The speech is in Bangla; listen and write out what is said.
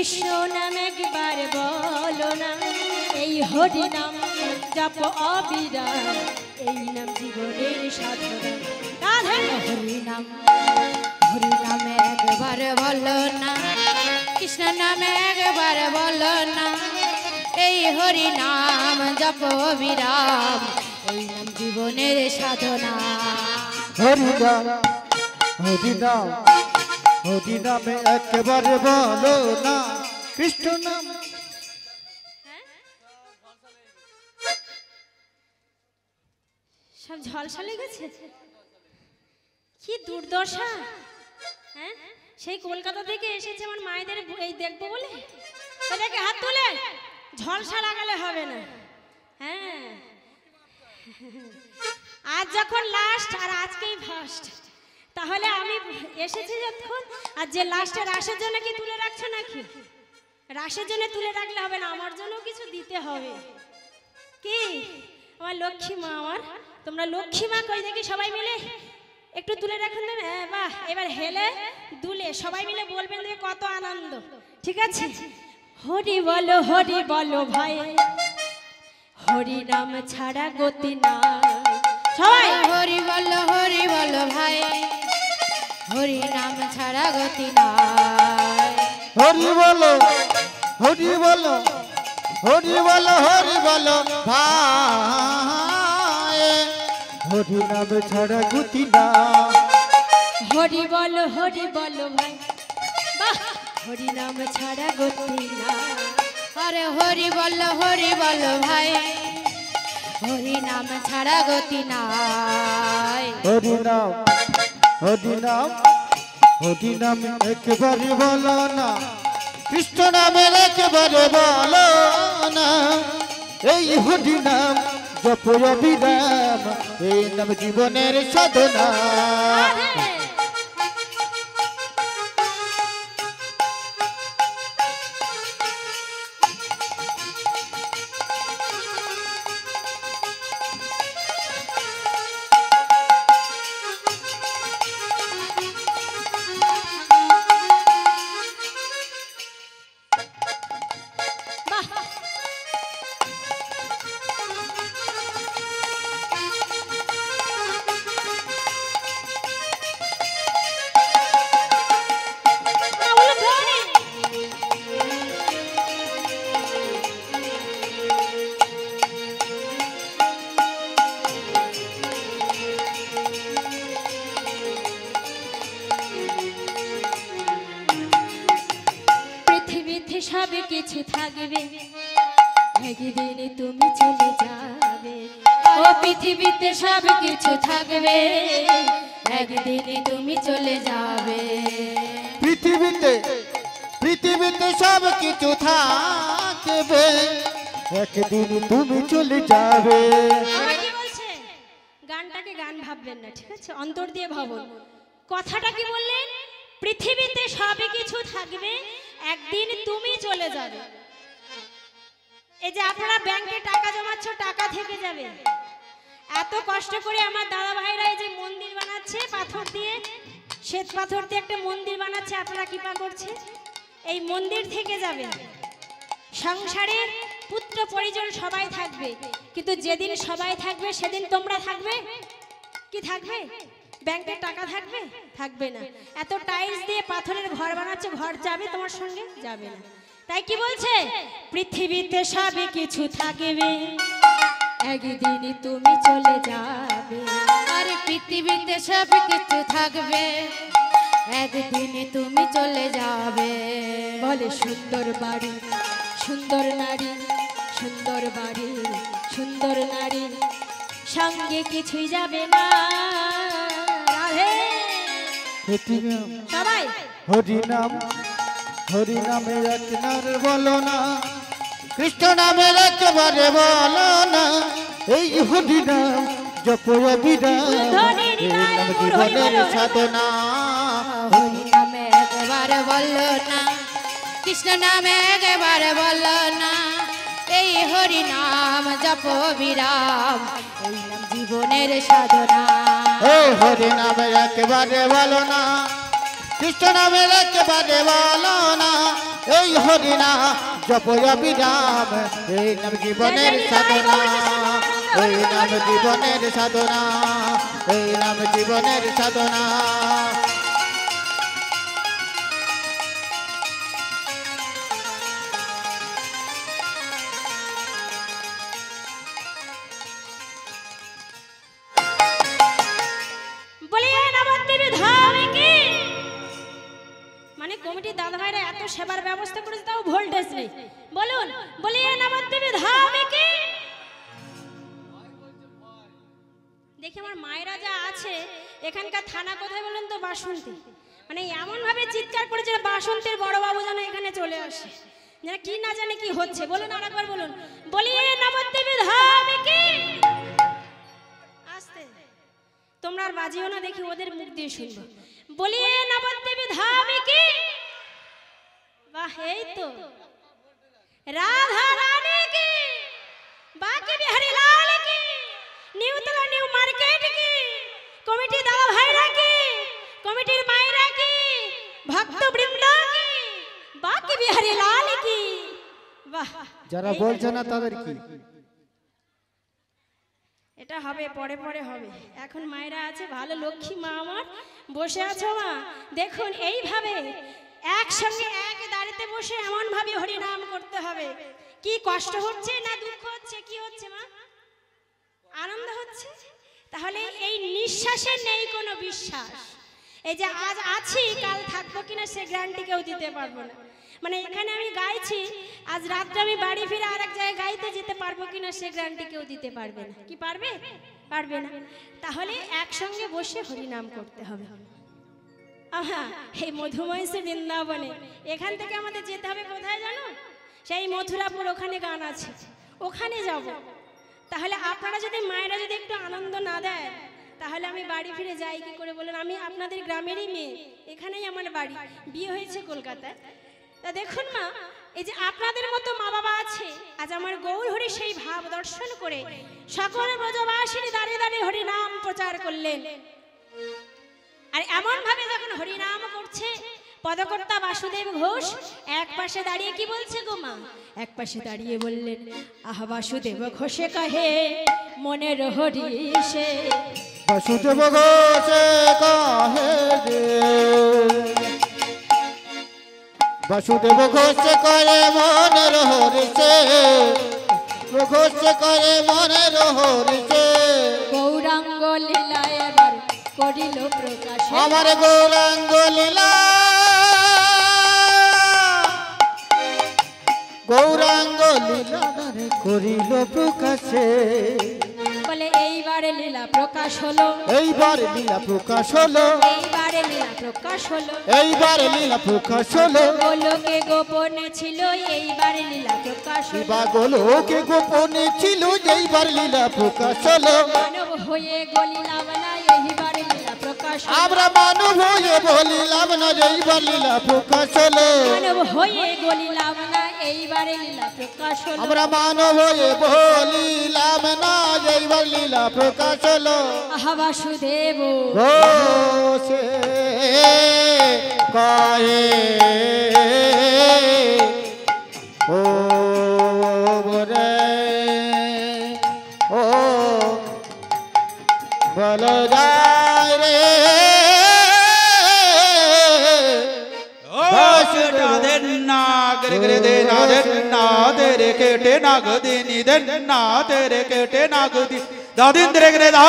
কৃষ্ণ নাম একবার বলো না, এই হরি নাম জপ অবিরাম, এই নাম জীবনের সাধনা। হরি নাম একবার বলো না, কৃষ্ণ নাম একবার বলো না, এই হরি নাম জপ বিরাম, এই নাম জীবনের সাধনা। হরি নাম হরি নাম হরি নামে একবারে বলো না, কৃষ্ণ নাম। সব ঝলসা লেগেছে, কি দুর্দশা। হ্যাঁ, সেই কলকাতা থেকে এসেছে আমার মায়েদের এই দেখবো বলে, তাদেরকে হাত তুলে ঝলসা লাগালে হবে না। হ্যাঁ, আজ যখন লাস্ট আর আজকেই ফার্স্ট, তাহলে আমি এসেছি যখন, আর যে লাস্টে রাসের জন্য কি তুলে রাখছো নাকি? রাসের জন্য তুলে রাখলে হবে না, আমার জন্য কিছু দিতে হবে। কি আমার লক্ষ্মী মা, আমার তোমরা লক্ষ্মী মা কই দেখি সবাই মিলে একটু তুলে রাখুন। হ্যাঁ বাহ, এবার হেলে দুলে সবাই মিলে বলবেন যে কত আনন্দ। ঠিক আছে, হরি বলো ভাই, হরি নাম ছাড়া গতি নাই। সবাই হরি বলো ভাই, হরি নাম ছাড়া গতি নাই। হরি বলো হরি বলো হরি বলো হরি বলো ভাই, হরি নাম ছাড়া গতি না। হরি বলো ভাই, বাহ, হরি নাম ছাড়া গতি নাই। আরে হরি বলো ভাই, হরি নাম ছাড়া গতি নাই। হরি নাম হরি নাম হরি নাম একবারে বলো না, কৃষ্ণ নামের একবারে বলো না, এই হরি নাম জপ অবিরাম, এই নাম জীবনের সাধনা। সব কিছু থাকবে, একদিন তুমি চলে যাবে। ও পৃথিবীতে সব কিছু থাকবে, একদিন তুমি চলে যাবে। পৃথিবীতে সব কিছু থাকবে, একদিন তুমি চলে যাবে। কি বলছে? গানটাকে গান ভাববেন না, ঠিক আছে, অন্তর দিয়ে ভাবুন। কথাটা কি বললেন? পৃথিবীতে সব কিছু থাকবে, একদিন তুমি চলে যাবে। এই যে আপনারা ব্যাংকে টাকা জমাচ্ছ, টাকা থেকে যাবে। এত কষ্ট করে আমার দাদা ভাইরা এই যে মন্দির বানাচ্ছে, পাথর দিয়ে, শ্বেত পাথর দিয়ে একটা মন্দির বানাচ্ছে, আপনারা কৃপা করছে, এই মন্দির থেকে যাবে। সংসারের পুত্র পরিজন সবাই থাকবে, কিন্তু যেদিন সবাই থাকবে সেদিন তোমরা থাকবে কি? থাকবে? ব্যাংকে টাকা থাকবে? থাকবে না। এত টাইলস দিয়ে পাথরের ঘর বানাচ্ছে, ঘর যাবে তোমার সঙ্গে? যাবে না। তাই কি বলছে? পৃথিবীতে সব কিছু থাকবে, একদিন তুমি চলে যাবে। আরে পৃথিবীতে সব কিছু থাকবে, একদিন তুমি চলে যাবে। বলে সুন্দর বাড়ি, সুন্দর নারী, সুন্দর বাড়ি, সুন্দর নারী, সঙ্গে কিছুই যাবে না। সবাই হরি নামে এক নার বলো না, কৃষ্ণ নামের একবারে বলো না, এই হরি নাম জপ অবিরাম, এই নাম জীবনের সাধনা। হরি নামে একবার বলো না, কৃষ্ণ নামে একবার বলো না, এই হরি নাম জপ বিরাম, এই নাম জীবনের সাধনা। এই হরি নামে একবারে বলো না, কৃষ্ণ নামের একবারে বলো না, এই হরি নাম জপ অবিরাম, এই নাম জীবনের সাধনা, এই নাম জীবনের সাধনা, এই নাম জীবনের সাধনা। মানে কমিটির দাদা ভাইরা এত সেবার ব্যবস্থা করেছে তাও ভোল্টেজ নেই। বলুন বলিয়ে নবদ্বীপে ধামে কি। দেখি আমার মায়েরা যা আছে এখানকার থানা কোথায় বলুন তো? বাসন্তী। মানে এমন ভাবে চিৎকার করেছে বাসন্তীর বড় বাবু যেন এখানে চলে আসে, যেন কি না জানে কি হচ্ছে। বলুন আরেকবার বলুন বলিয়ে নবদ্বীপে ধামে কি। আস্তে তোমরা আর বাজিও না, দেখি ওদের মুখ দিয়ে শুনবো। বলিয়ে নবদ্বীপে ধামে কি। বাহ, এই তো রাধা রানী কি, বাকি বিহারী লাল কি, নিউতলা নিউ মার্কেট কি, কমিটি দাদা ভাইরা কি, কমিটির মায়েরা কি, ভক্ত বৃন্দ কি, বাকি বিহারী লাল কি। বাহ, যারা বলছে না তাদের কি? এটা হবে পরে পরে হবে, এখন মায়েরা আছে ভালো। লক্ষ্মী মা আমার বসে আছো মা, দেখুন এইভাবে একসঙ্গে এক দাঁড়িতে বসে এমন ভাবে হরি নাম করতে হবে। কি কষ্ট হচ্ছে না দুঃখ হচ্ছে, কি হচ্ছে মা? আনন্দ হচ্ছে। তাহলে এই নিঃশ্বাসে নেই কোনো বিশ্বাস। এই যে আজ আছি কাল থাকবো কিনা সে গ্যারান্টি কেউ দিতে পারবো না। মানে এখানে আমি গাইছি, আজ রাত্রে আমি বাড়ি ফিরে আরেক জায়গায় গাইতে যেতে পারবো কিনা সে গ্যারান্টি কেউ দিতে পারবে না। কি পারবে? পারবে না। তাহলে একসঙ্গে বসে হরি নাম করতে হবে। এই মধুময় সে বৃন্দাবনে, এখান থেকে আমাদের যেতে হবে কোথায় জানো? সেই মথুরাপুর, ওখানে গান আছে, ওখানে যাব। তাহলে আপনারা যদি মায়েরা যদি একটু আনন্দ না দেয় তাহলে আমি বাড়ি ফিরে যাই কি করে বলেন? আমি আপনাদের গ্রামেরই মেয়ে, এখানেই আমার বাড়ি, বিয়ে হয়েছে কলকাতায়। তা দেখুন মা, এই যে আপনাদের মতো মা বাবা আছে, আজ আমার গৌর হরি সেই ভাব দর্শন করে সকল ব্রজবাসীর দাঁড়িয়ে দাঁড়িয়ে হরি নাম প্রচার করলেন। আর এমন ভাবে যখন হরি নাম করছে পদকর্তা বাসুদেব ঘোষ এক পাশে দাঁড়িয়ে কি বলছে গো মা? এক পাশে দাঁড়িয়ে বললেন, আহা বাসুদেব ঘোষে কাহে মনের হরি সে, বাসুদেব ঘোষে কাহে রে, বাসুদেব ঘোষে করে মনের হরি সে, ঘোষে করে মনের হরি সে। গৌরাঙ্গ লীলা এবার করিল প্রকাশ, আমার গৌরাঙ্গ লীলা, গৌরাঙ্গ লীলা করিল প্রকাশে। বলে এইবারে লীলা প্রকাশ হলো, এইবার লীলা প্রকাশ হলো, এইবারে লীলা প্রকাশ হলো, এইবার লীলা প্রকাশ হলো। গোলকে গোপনে ছিল এইবারে লীলা প্রকাশ হলো, শিবা গোলকে গোপনে ছিল এইবার লীলা প্রকাশ হলো। মানব হয়ে গলিলাম না এইবারে লীলা প্রকাশ হলো, আমরা মানব হয়ে বলিলাম না এইবার লীলা প্রকাশ হলো, মানব হয়ে গলিলাম না এইবারে লীলা প্রকাশ হলো, আমরা মানব হয়ে বলিলাম না এইবার লীলা প্রকাশ হলো। আহা বাসুদেব ঘোষে কাহে ও রে ও বল যায় রে den na gre gre de na den na de re ke te na g de ni den na de re ke te na g di da din de re gre da